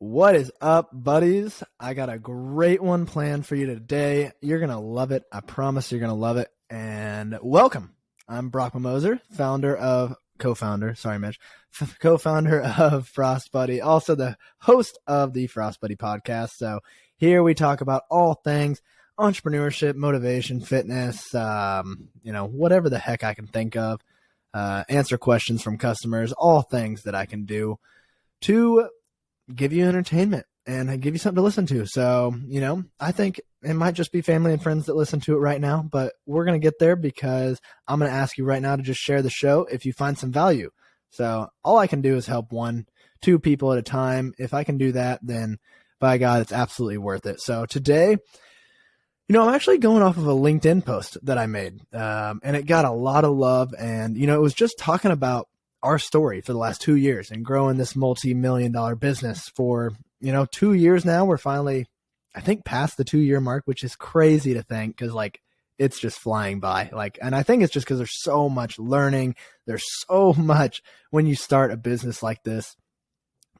What is up, buddies? I got a great one planned for you today. You're going to love it. I promise you're going to love it. And welcome. I'm Brock Moser, co-founder of Frost Buddy, also the host of the Frost Buddy podcast. So here we talk about all things entrepreneurship, motivation, fitness, whatever the heck I can think of, answer questions from customers, all things that I can do to give you entertainment and give you something to listen to. So, I think it might just be family and friends that listen to it right now, but we're going to get there because I'm going to ask you right now to just share the show if you find some value. So all I can do is help 1-2 people at a time. If I can do that, then by God, it's absolutely worth it. So today, I'm actually going off of a LinkedIn post that I made, and it got a lot of love. And, it was just talking about our story for the last 2 years and growing this multi-million-dollar business for, 2 years now. We're finally, I think, past the 2-year mark, which is crazy to think because it's just flying by. And I think it's just because there's so much learning. There's so much when you start a business like this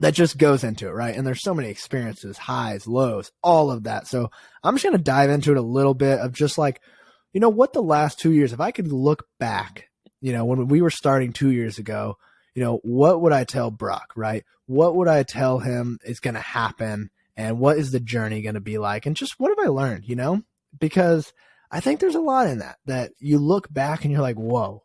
that just goes into it, right? And there's so many experiences, highs, lows, all of that. So I'm just going to dive into it a little bit of just what the last 2 years, if I could look back, when we were starting 2 years ago, what would I tell Brock, right? What would I tell him is going to happen and what is the journey going to be like? And just what have I learned, because I think there's a lot in that you look back and you're like, whoa,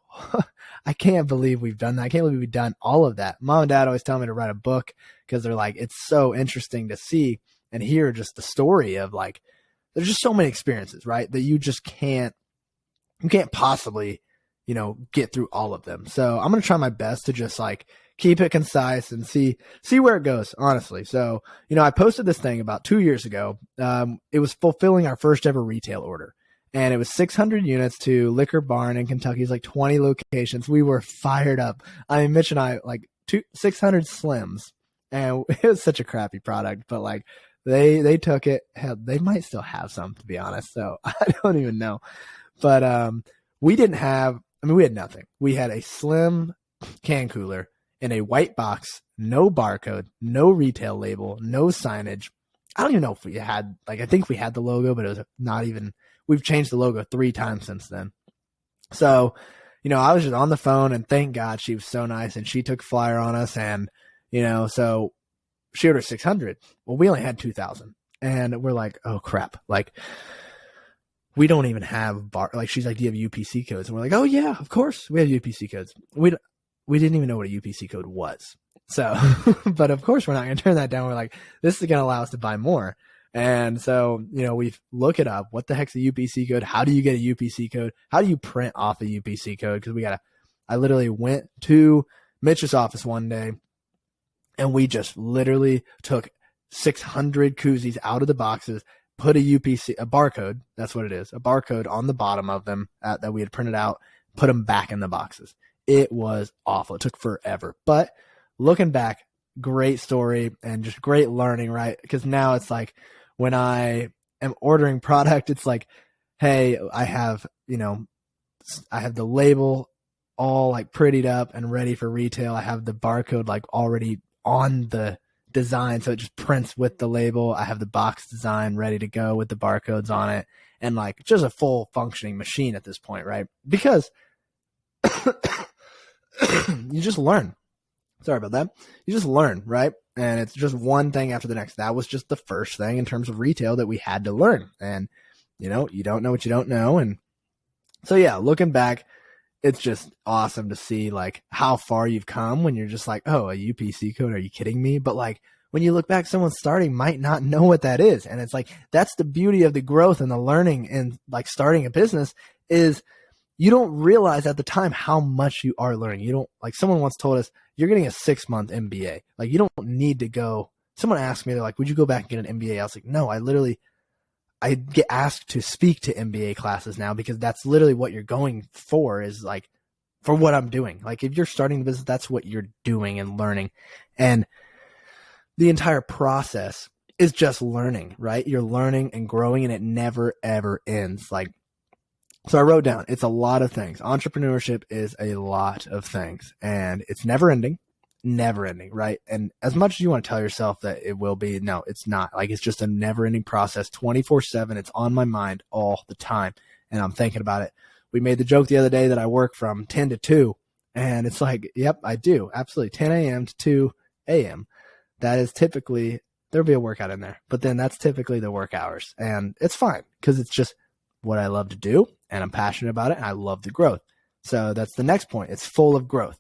I can't believe we've done that. I can't believe we've done all of that. Mom and dad always tell me to write a book because they're like, it's so interesting to see and hear just the story of there's just so many experiences, right? That you can't possibly get through all of them. So I'm going to try my best to just keep it concise and see where it goes, honestly. So, I posted this thing about 2 years ago. It was fulfilling our first ever retail order, and it was 600 units to Liquor Barn in Kentucky's 20 locations. We were fired up. I mean, Mitch and I 600 Slims, and it was such a crappy product, but they took it. Hell, they might still have some, to be honest. So I don't even know, but, we had nothing. We had a slim can cooler in a white box, no barcode, no retail label, no signage. I don't even know if we had, I think we had the logo, but it was not even, we've changed the logo 3 times since then. So, I was just on the phone and thank God she was so nice and she took a flyer on us and, so she ordered 600. Well, we only had 2,000 and we're like, oh crap. We don't even have she's like, do you have UPC codes? And we're like, oh yeah, of course we have UPC codes. We didn't even know what a UPC code was. So, but of course we're not going to turn that down. We're like, this is going to allow us to buy more. And so, we look it up. What the heck's a UPC code? How do you get a UPC code? How do you print off a UPC code? Cause I literally went to Mitch's office one day and we just literally took 600 koozies out of the boxes, put a barcode, that's what it is, a barcode on the bottom of them that we had printed out, put them back in the boxes. It was awful. It took forever. But looking back, great story and just great learning, right? Because now it's when I am ordering product, it's hey, I have the label all prettied up and ready for retail. I have the barcode already on the design, so it just prints with the label. I have the box design ready to go with the barcodes on it and just a full functioning machine at this point, right? Because you just learn. Sorry about that. You just learn, right? And it's just one thing after the next. That was just the first thing in terms of retail that we had to learn. And you don't know what you don't know. And so yeah, looking back, it's just awesome to see how far you've come when you're just oh, a UPC code, are you kidding me? But when you look back, someone starting might not know what that is. And it's that's the beauty of the growth and the learning and starting a business is you don't realize at the time how much you are learning. You don't, someone once told us, you're getting a 6-month MBA. You don't need to go. Someone asked me, they're like, would you go back and get an MBA? I was like, no, I get asked to speak to MBA classes now because that's literally what you're going for is for what I'm doing. If you're starting the business, that's what you're doing and learning. And the entire process is just learning, right? You're learning and growing and it never, ever ends. So I wrote down, it's a lot of things. Entrepreneurship is a lot of things and it's never ending. never ending, right? And as much as you want to tell yourself that it will be, no, it's not. Like, it's just a never ending process, 24/7. It's on my mind all the time. And I'm thinking about it. We made the joke the other day that I work from 10 to 2. And it's like, yep, I do. Absolutely. 10 a.m. to 2 a.m. That is typically, there'll be a workout in there, but then that's typically the work hours. And it's fine because it's just what I love to do and I'm passionate about it and I love the growth. So that's the next point. It's full of growth.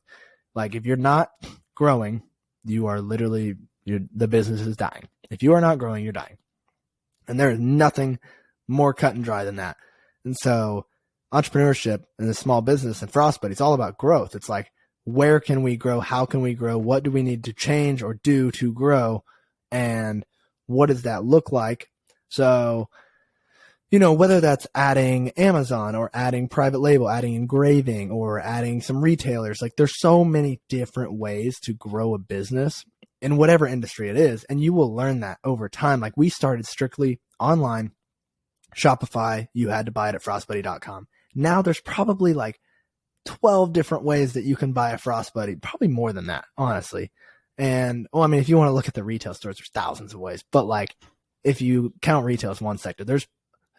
Like, if you're not growing, you are literally, the business is dying. If you are not growing, you're dying. And there is nothing more cut and dry than that. And so entrepreneurship and the small business and Frostbuddy, it's all about growth. It's like, where can we grow? How can we grow? What do we need to change or do to grow? And what does that look like? So, whether that's adding Amazon or adding private label, adding engraving, or adding some retailers, like, there's so many different ways to grow a business in whatever industry it is. And you will learn that over time. Like, we started strictly online, Shopify. You had to buy it at frostbuddy.com. Now there's probably like 12 different ways that you can buy a Frostbuddy, probably more than that, honestly. And, if you want to look at the retail stores, there's thousands of ways. But, like, if you count retail as one sector, there's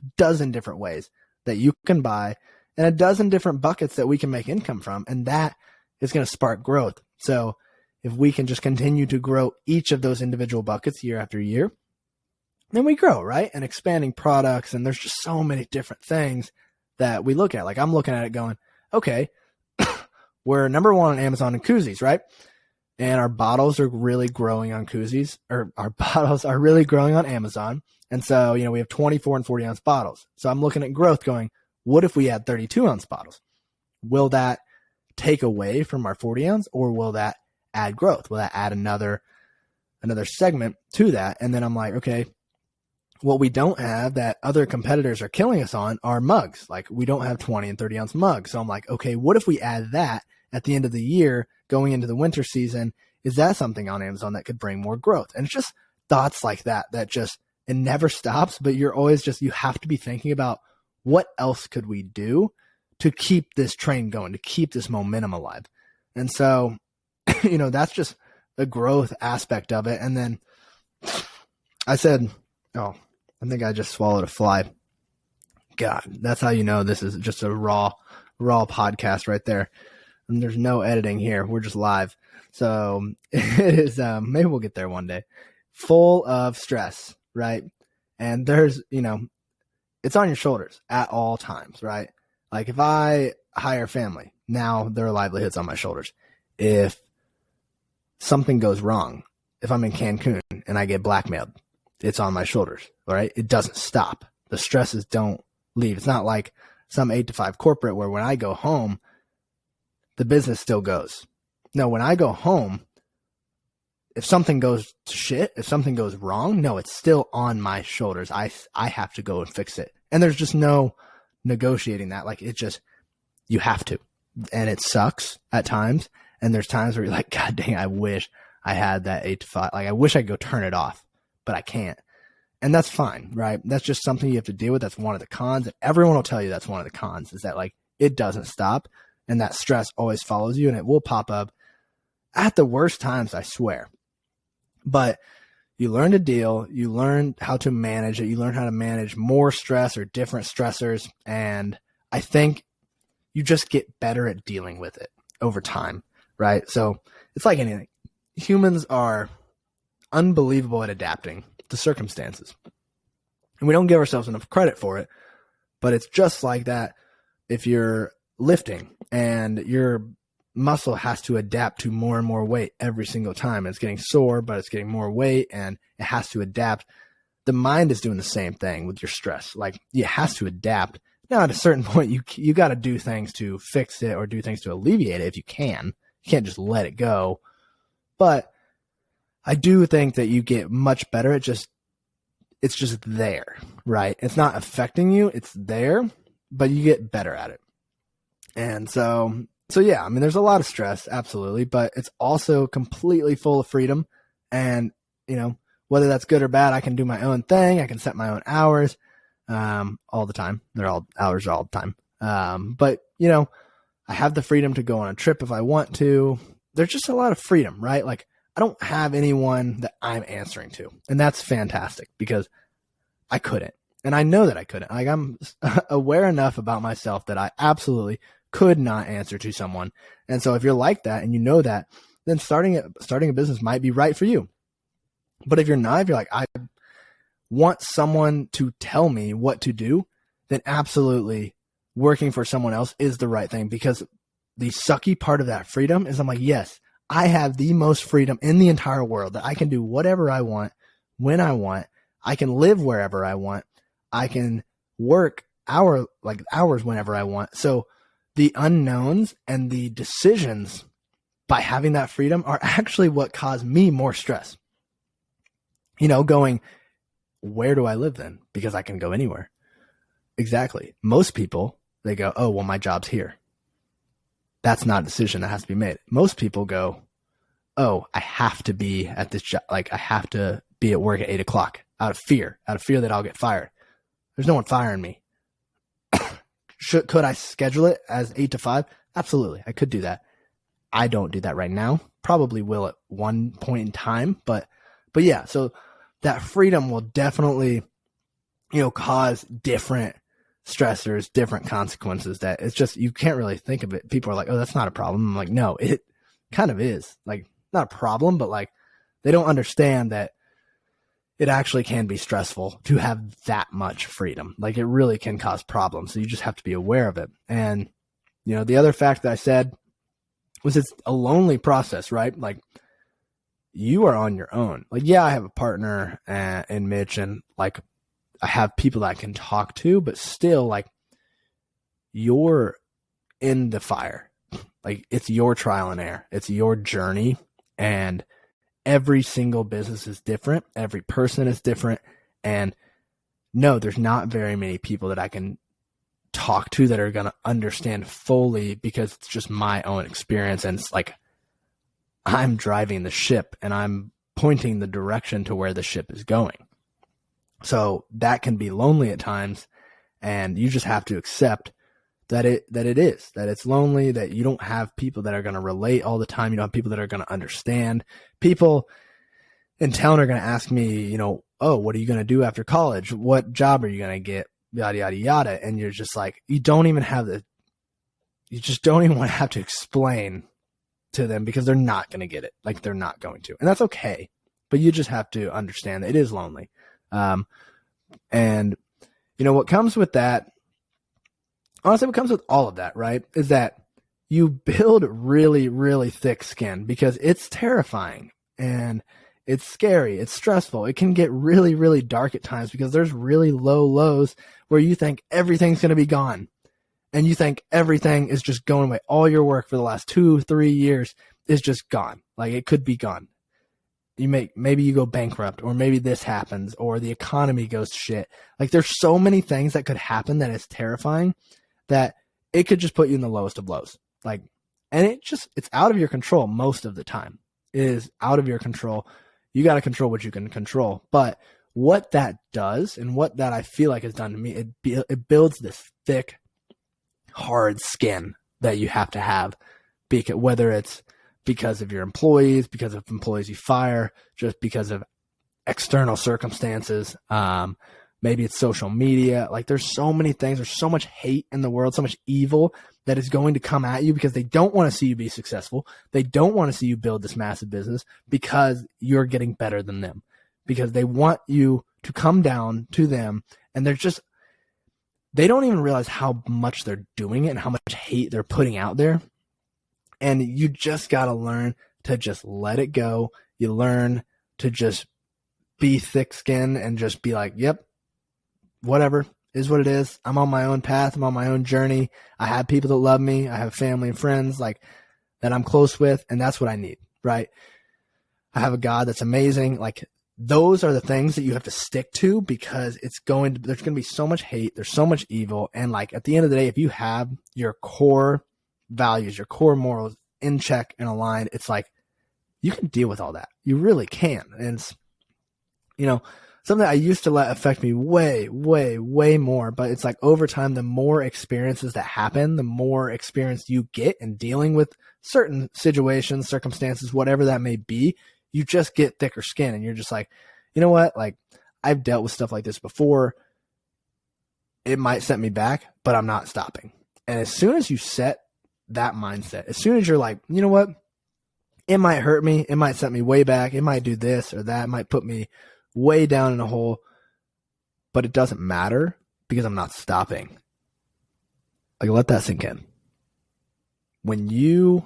a dozen different ways that you can buy and a dozen different buckets that we can make income from. And that is going to spark growth. So if we can just continue to grow each of those individual buckets year after year, then we grow, right? And expanding products. And there's just so many different things that we look at. Like, I'm looking at it going, okay, we're number one on Amazon and koozies, right? And our bottles are really growing on koozies, or our bottles are really growing on Amazon. And so, we have 24 and 40 ounce bottles. So I'm looking at growth going, what if we add 32 ounce bottles? Will that take away from our 40 ounce, or will that add growth? Will that add another segment to that? And then I'm like, okay, what we don't have that other competitors are killing us on are mugs. Like, we don't have 20 and 30 ounce mugs. So I'm like, okay, what if we add that at the end of the year going into the winter season? Is that something on Amazon that could bring more growth? And it's just thoughts like that just, it never stops, but you're always you have to be thinking about what else could we do to keep this train going, to keep this momentum alive. And so, that's just the growth aspect of it. And then I said, oh, I think I just swallowed a fly. God, that's how this is just a raw podcast right there. And there's no editing here. We're just live. So it is, maybe we'll get there one day. Full of stress, right? And there's, it's on your shoulders at all times, right? Like, if I hire family, now their livelihood's on my shoulders. If something goes wrong, if I'm in Cancun and I get blackmailed, it's on my shoulders, right? It doesn't stop. The stresses don't leave. It's not like some 8 to 5 corporate where when I go home, the business still goes. No, when I go home, if something goes to shit, if something goes wrong, no, it's still on my shoulders. I have to go and fix it. And there's just no negotiating that. Like, you have to. And it sucks at times. And there's times where you're like, God dang, I wish I had that 8 to 5. Like, I wish I could go turn it off, but I can't. And that's fine, right? That's just something you have to deal with. That's one of the cons. And everyone will tell you that's one of the cons, is that, like, it doesn't stop. And that stress always follows you, and it will pop up at the worst times, I swear. But you learn to deal, you learn how to manage it, you learn how to manage more stress or different stressors. And I think you just get better at dealing with it over time, right? So it's like anything. Humans are unbelievable at adapting to circumstances. And we don't give ourselves enough credit for it, but it's just like that. If you're lifting and your muscle has to adapt to more and more weight every single time, it's getting sore, but it's getting more weight and it has to adapt. The mind is doing the same thing with your stress. Like, it has to adapt. Now, at a certain point, you got to do things to fix it or do things to alleviate it if you can. You can't just let it go. But I do think that you get much better at it's just there, right? It's not affecting you. It's there, but you get better at it. And so yeah, there's a lot of stress, absolutely, but it's also completely full of freedom. And, whether that's good or bad, I can do my own thing. I can set my own hours, all the time. Hours are all the time. But, I have the freedom to go on a trip if I want to. there's just a lot of freedom, right? Like I don't have anyone that I'm answering to, and that's fantastic because I couldn't. And I know that I couldn't. Like I'm aware enough about myself that I absolutely could not answer to someone. And so if you're like that and you know that, then starting a business might be right for you. But if you're not, if you're like, I want someone to tell me what to do, then absolutely working for someone else is the right thing, because the sucky part of that freedom is I'm like, yes, I have the most freedom in the entire world that I can do whatever I want, when I want. I can live wherever I want. I can work hours whenever I want. So the unknowns and the decisions by having that freedom are actually what cause me more stress. Going, where do I live then? Because I can go anywhere. Exactly. Most people, they go, oh, well, my job's here. That's not a decision that has to be made. Most people go, oh, I have to be at this job. Like I have to be at work at 8:00 out of fear that I'll get fired. There's no one firing me. Could I schedule it as 8 to 5? Absolutely. I could do that. I don't do that right now. Probably will at one point in time, but yeah, so that freedom will definitely, cause different stressors, different consequences that it's just, you can't really think of it. People are like, oh, that's not a problem. I'm like, no, it kind of is. Like, not a problem, but like they don't understand that it actually can be stressful to have that much freedom. Like it really can cause problems. So you just have to be aware of it. And, the other fact that I said was it's a lonely process, right? Like you are on your own. Like, yeah, I have a partner in Mitch, and like I have people that I can talk to, but still like you're in the fire. Like it's your trial and error. It's your journey, and every single business is different. Every person is different. And no, there's not very many people that I can talk to that are going to understand fully, because it's just my own experience. And it's like, I'm driving the ship and I'm pointing the direction to where the ship is going. So that can be lonely at times. And you just have to accept that it's lonely, that you don't have people that are going to relate all the time. You don't have people that are going to understand. People in town are going to ask me, oh, what are you going to do after college? What job are you going to get? Yada, yada, yada. And you're just like, you just don't even want to have to explain to them, because they're not going to get it. Like they're not going to, and that's okay. But you just have to understand that it is lonely. And what comes with that, honestly, what comes with all of that, right, is that you build really, really thick skin, because it's terrifying and it's scary. It's stressful. It can get really, really dark at times, because there's really low lows where you think everything's going to be gone, and you think everything is just going away. All your work for the last 2-3 years is just gone. Like it could be gone. Maybe you go bankrupt, or maybe this happens, or the economy goes to shit. Like there's so many things that could happen that is terrifying, that it could just put you in the lowest of lows. Like, and it's out of your control most of the time. It is out of your control. You got to control what you can control. But what that does, and what that I feel like has done to me, it builds this thick, hard skin that you have to have, because whether it's because of your employees, because of employees you fire, just because of external circumstances, maybe it's social media. Like there's so many things. There's so much hate in the world, so much evil that is going to come at you, because they don't want to see you be successful. They don't want to see you build this massive business because you're getting better than them, because they want you to come down to them, and they don't even realize how much they're doing it and how much hate they're putting out there. And you just got to learn to just let it go. You learn to just be thick-skinned and just be like, yep, whatever is what it is. I'm on my own path. I'm on my own journey. I have people that love me. I have family and friends like that I'm close with, and that's what I need, right? I have a God that's amazing. Like those are the things that you have to stick to, because there's going to be so much hate. There's so much evil. And like at the end of the day, if you have your core values, your core morals in check and aligned, it's like you can deal with all that. You really can. And it's, something I used to let affect me way, way, way more. But it's like over time, the more experiences that happen, the more experience you get in dealing with certain situations, circumstances, whatever that may be, you just get thicker skin and you're just like, you know what? Like, I've dealt with stuff like this before. It might set me back, but I'm not stopping. And as soon as you set that mindset, as soon as you're like, you know what? It might hurt me. It might set me way back. It might do this or that. It might put me way down in a hole, but it doesn't matter because I'm not stopping. Like, let that sink in. When you,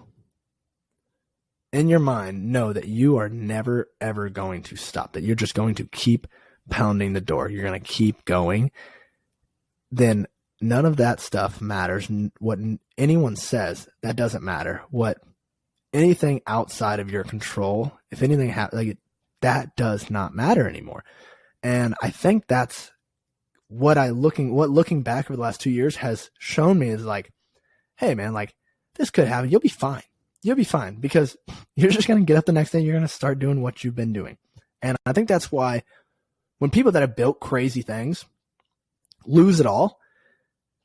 in your mind, know that you are never, ever going to stop, that you're just going to keep pounding the door, you're going to keep going, then none of that stuff matters. What anyone says, that doesn't matter. What anything outside of your control, if anything happens, that does not matter anymore. And I think that's what looking back over the last 2 years has shown me is like, hey man, like this could happen. You'll be fine. You'll be fine because you're just going to get up the next day. You're going to start doing what you've been doing. And I think that's why when people that have built crazy things lose it all,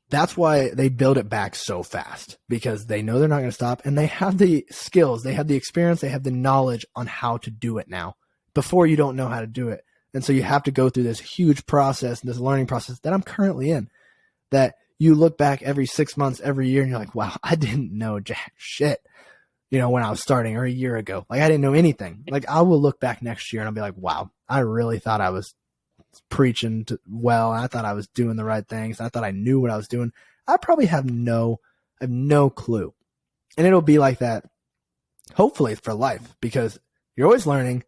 that's why they build it back so fast, because they know they're not going to stop and they have the skills, they have the experience, they have the knowledge on how to do it now. Before, you don't know how to do it. And so you have to go through this huge process, this learning process that I'm currently in, that you look back every 6 months, every year, and you're like, wow, I didn't know jack shit, when I was starting, or a year ago. Like, I didn't know anything. Like, I will look back next year and I'll be like, wow, I really thought I was preaching well. I thought I was doing the right things. I thought I knew what I was doing. I probably have no clue. And it'll be like that, hopefully, for life, because you're always learning,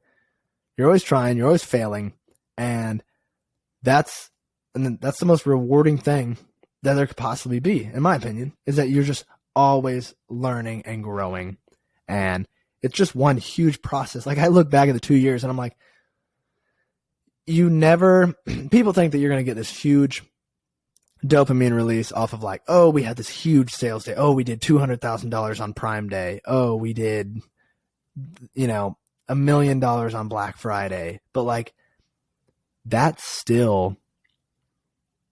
you're always trying, you're always failing. And that's the most rewarding thing that there could possibly be, in my opinion, is that you're just always learning and growing. And it's just one huge process. Like, I look back at the 2 years and I'm like, people think that you're going to get this huge dopamine release off of like, oh, we had this huge sales day. Oh, we did $200,000 on Prime Day. Oh, we did, $1 million on Black Friday. But like, that's still,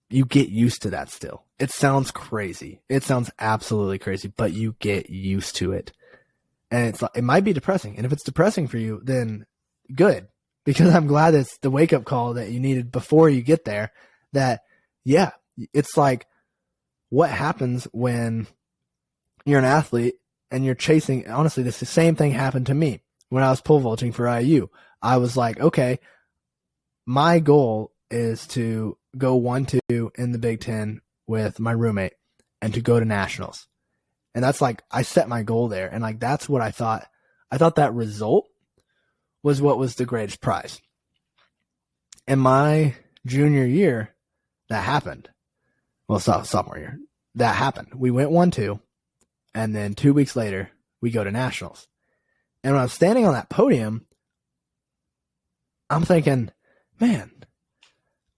you get used to that still. It sounds crazy. It sounds absolutely crazy, but you get used to it. And it's like, it might be depressing. And if it's depressing for you, then good. Because I'm glad it's the wake-up call that you needed before you get there, that, yeah, it's like what happens when you're an athlete and you're chasing. Honestly, the same thing happened to me when I was pole vaulting for IU. I was like, okay, my goal is to go 1-2 in the Big Ten with my roommate and to go to nationals. And that's like, I set my goal there. And like, that's what I thought. I thought that result was what was the greatest prize. In my junior year, that happened. Well, sophomore year, that happened. We went 1-2, and then 2 weeks later, we go to nationals. And when I was standing on that podium, I'm thinking, man,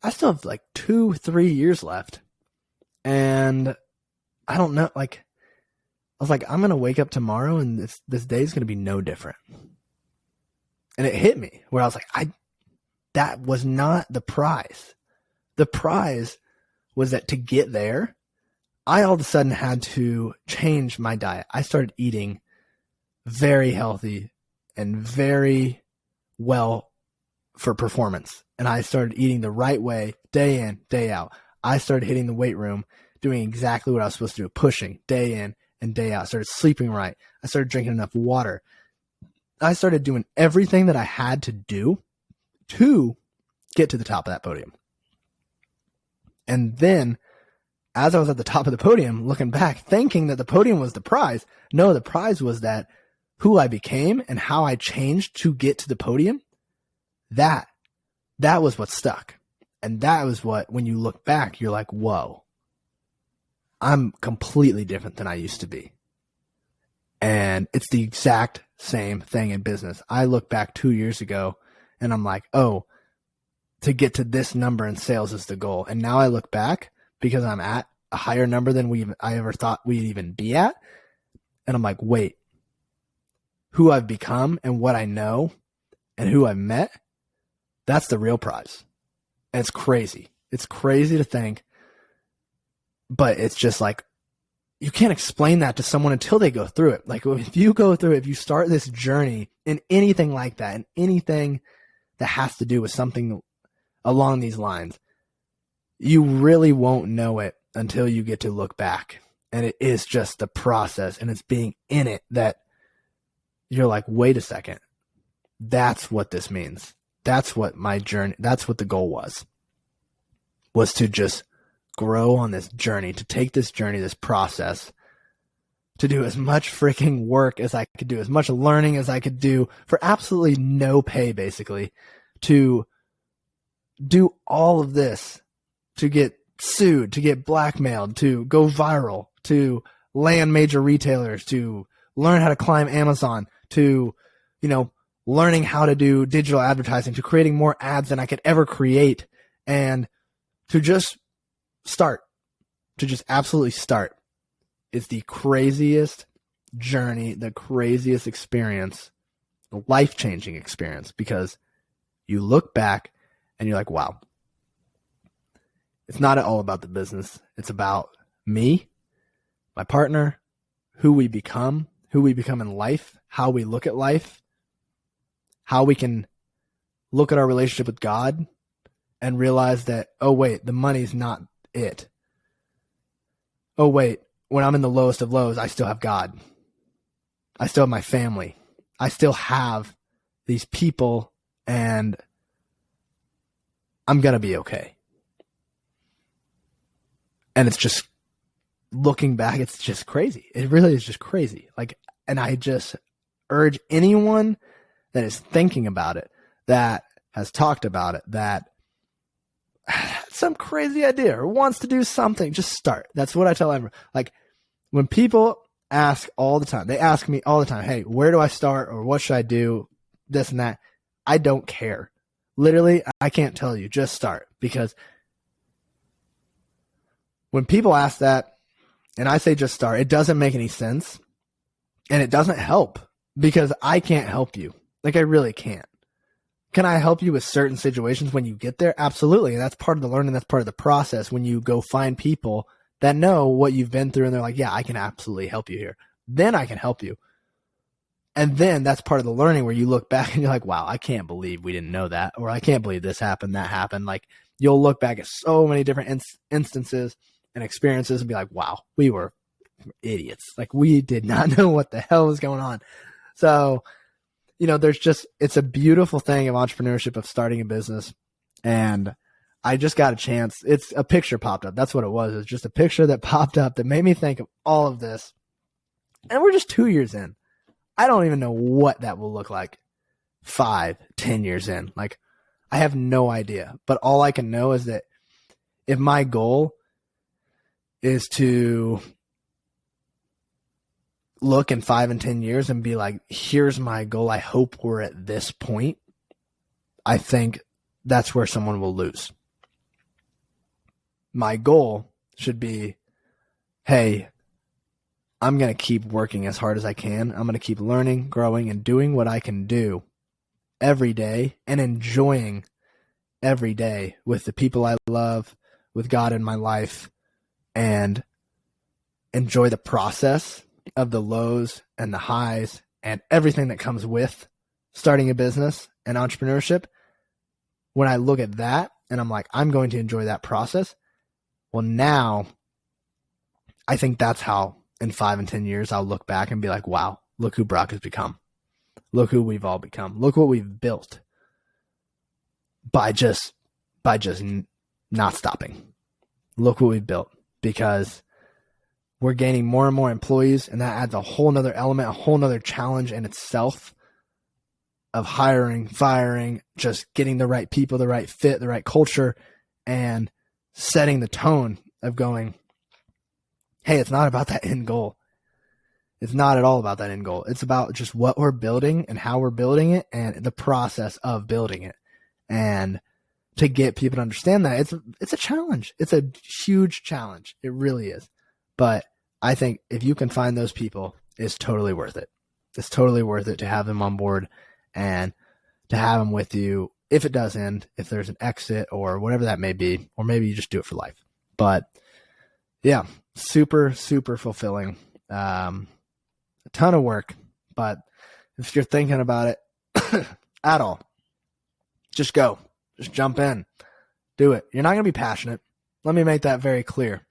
I still have like 2-3 years left. And I don't know, like, I was like, I'm going to wake up tomorrow and this day is going to be no different. And it hit me where I was like, that was not the prize. The prize was that to get there, I all of a sudden had to change my diet. I started eating very healthy and very well for performance. And I started eating the right way, day in, day out. I started hitting the weight room, doing exactly what I was supposed to do, pushing day in and day out. I started sleeping right. I started drinking enough water. I started doing everything that I had to do to get to the top of that podium. And then, as I was at the top of the podium, looking back, thinking that the podium was the prize, no, the prize was that who I became and how I changed to get to the podium, that was what stuck. And that was what, when you look back, you're like, whoa, I'm completely different than I used to be. And it's the exact same thing in business. I look back 2 years ago and I'm like, oh, to get to this number in sales is the goal. And now I look back because I'm at a higher number than I ever thought we'd even be at. And I'm like, wait, who I've become and what I know and who I've met, that's the real prize. And it's crazy. It's crazy to think, but it's just like, you can't explain that to someone until they go through it. Like if you go through it, if you start this journey in anything like that, and anything that has to do with something along these lines, you really won't know it until you get to look back. And it is just the process, and it's being in it that you're like, wait a second. That's what this means. That's what my journey, that's what the goal was to just grow on this journey, to take this journey, this process, to do as much freaking work as I could do, as much learning as I could do for absolutely no pay, basically, to do all of this, to get sued, to get blackmailed, to go viral, to land major retailers, to learn how to climb Amazon, to, learning how to do digital advertising, to creating more ads than I could ever create, and to just start, to just absolutely start. It's the craziest journey, the craziest experience, the life-changing experience, because you look back and you're like, wow, it's not at all about the business. It's about me, my partner, who we become in life, how we look at life, how we can look at our relationship with God and realize that, oh, wait, the money's not it. Oh, wait, when I'm in the lowest of lows, I still have God. I still have my family. I still have these people, and I'm going to be okay. And it's just, looking back, it's just crazy. It really is just crazy. And I just urge anyone that is thinking about it, that has talked about it, that had some crazy idea or wants to do something, just start. That's what I tell everyone. When people ask all the time, they ask me all the time, hey, where do I start, or what should I do, this and that? I don't care. Literally, I can't tell you, just start. Because when people ask that and I say just start, it doesn't make any sense, and it doesn't help, because I can't help you. I really can't. Can I help you with certain situations when you get there? Absolutely. And that's part of the learning. That's part of the process. When you go find people that know what you've been through and they're like, yeah, I can absolutely help you here. Then I can help you. And then that's part of the learning, where you look back and you're like, wow, I can't believe we didn't know that. Or I can't believe this happened, that happened. You'll look back at so many different instances and experiences and be like, wow, we were idiots. We did not know what the hell was going on. So, it's a beautiful thing of entrepreneurship, of starting a business. And I just got a chance. It's a picture popped up. That's what it was. It's just a picture that popped up that made me think of all of this. And we're just 2 years in. I don't even know what that will look like 5, 10 years in. I have no idea. But all I can know is that if my goal is to look in 5 and 10 years and be like, here's my goal, I hope we're at this point, I think that's where someone will lose. My goal should be, hey, I'm going to keep working as hard as I can. I'm going to keep learning, growing, and doing what I can do every day, and enjoying every day with the people I love, with God in my life, and enjoy the process of the lows and the highs and everything that comes with starting a business and entrepreneurship. When I look at that and I'm like, I'm going to enjoy that process. Well, now I think that's how in 5 and 10 years I'll look back and be like, wow, look who Brock has become. Look who we've all become. Look what we've built by just not stopping. Look what we've built, because we're gaining more and more employees, and that adds a whole nother element, a whole nother challenge in itself of hiring, firing, just getting the right people, the right fit, the right culture, and setting the tone of going, hey, it's not about that end goal. It's not at all about that end goal. It's about just what we're building and how we're building it and the process of building it. And to get people to understand that, it's a challenge. It's a huge challenge. It really is. But I think if you can find those people, it's totally worth it. It's totally worth it to have them on board and to have them with you if it does end, if there's an exit or whatever that may be, or maybe you just do it for life. But yeah, super, super fulfilling. A ton of work, but if you're thinking about it at all, just go, just jump in, do it. You're not going to be passionate. Let me make that very clear.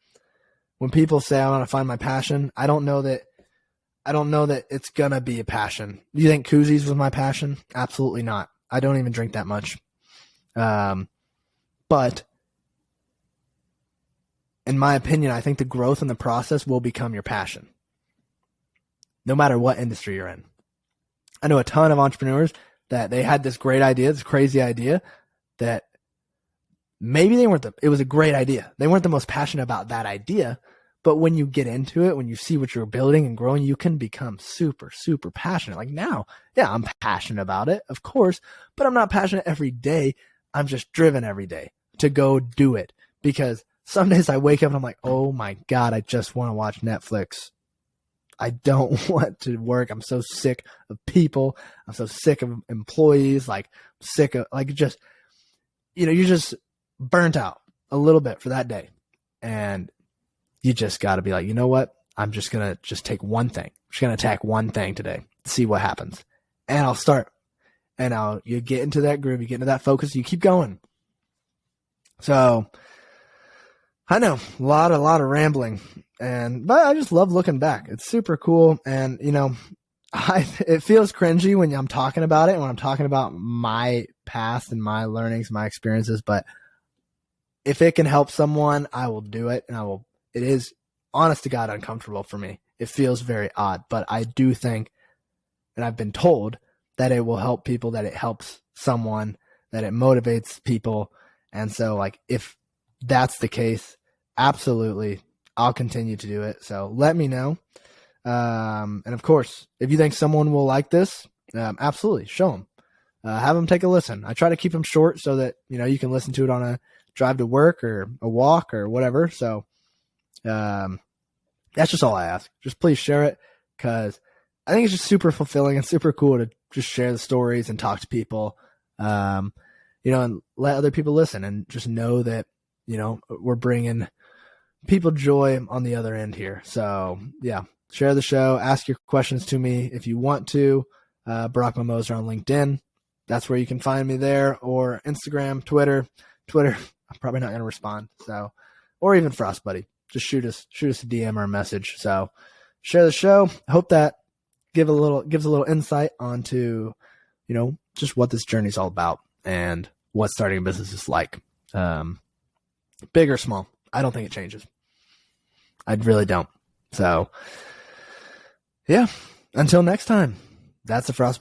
When people say I want to find my passion, I don't know that it's going to be a passion. Do you think koozies was my passion? Absolutely not. I don't even drink that much. But in my opinion, I think the growth in the process will become your passion, no matter what industry you're in. I know a ton of entrepreneurs that they had this great idea, this crazy idea that maybe it was a great idea. They weren't the most passionate about that idea, but when you get into it, when you see what you're building and growing, you can become super, super passionate. Like now, yeah, I'm passionate about it, of course, but I'm not passionate every day. I'm just driven every day to go do it, because some days I wake up and I'm like, oh my God, I just want to watch Netflix. I don't want to work. I'm so sick of people. I'm so sick of employees. Like sick of just, you're just burnt out a little bit for that day. And you just got to be like, you know what? I'm just going to take one thing. I'm just going to attack one thing today, see what happens. And I'll start. And you get into that groove, you get into that focus, you keep going. So I know a lot of rambling, but I just love looking back. It's super cool. And it feels cringy when I'm talking about it, when I'm talking about my past and my learnings, my experiences, but if it can help someone, I will do it. And it is honest to God uncomfortable for me. It feels very odd, but I do think, and I've been told, that it will help people, that it helps someone, that it motivates people. And so if that's the case, absolutely, I'll continue to do it. So let me know. And of course, if you think someone will like this, absolutely show them, have them take a listen. I try to keep them short so that, you can listen to it on a drive to work or a walk or whatever. So, that's just all I ask. Just please share it, because I think it's just super fulfilling and super cool to just share the stories and talk to people, and let other people listen and just know that, we're bringing people joy on the other end here. So yeah, share the show, ask your questions to me if you want to. Barack Moser on LinkedIn. That's where you can find me there, or Instagram, Twitter, I'm probably not going to respond. So, or even Frost Buddy. Just shoot us a DM or a message. So share the show. I hope that gives a little insight onto, just what this journey is all about and what starting a business is like. Big or small, I don't think it changes. I really don't. So yeah, until next time, that's the Frost Buddy.